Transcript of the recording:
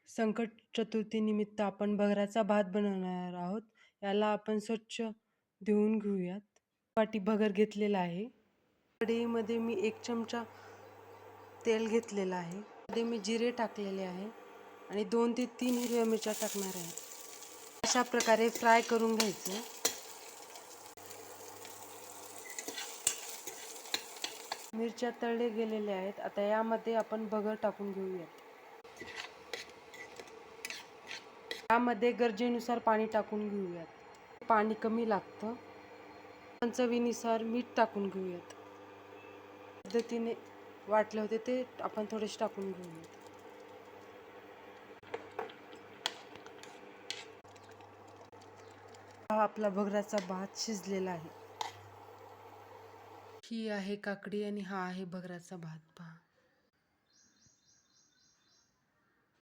संकट चतुर्थीनिमित्त आपण भगराचा भात बनवणार आहोत. याला आपण स्वच्छ धुवून घेऊयात. वाटी भगर घेतलेला आहे. कढईमध्ये मी 1 चमचा तेल घेतलेलं आहे. त्यामध्ये मी जिरे टाकलेले आहे आणि 2 ते 3 हिरव्या मिरच्या टाकणार आहे. अशा प्रकारे फ्राय करून घ्यायचं. मिरच्या तळले गेलेल्या आहेत. आता यामध्ये आपण भगर टाकून घेऊयात. यामध्ये गरजेनुसार पाणी टाकून घेऊयात. पाणी कमी लागतं. चवीनुसार मीठ टाकून घेऊयात. पद्धतीने वाटले होते ते आपण थोडेसे टाकून घेऊयात. हा आपला भगराचा भात शिजलेला आहे. ही आहे काकडी आणि हा आहे भगराचा भात. पहा.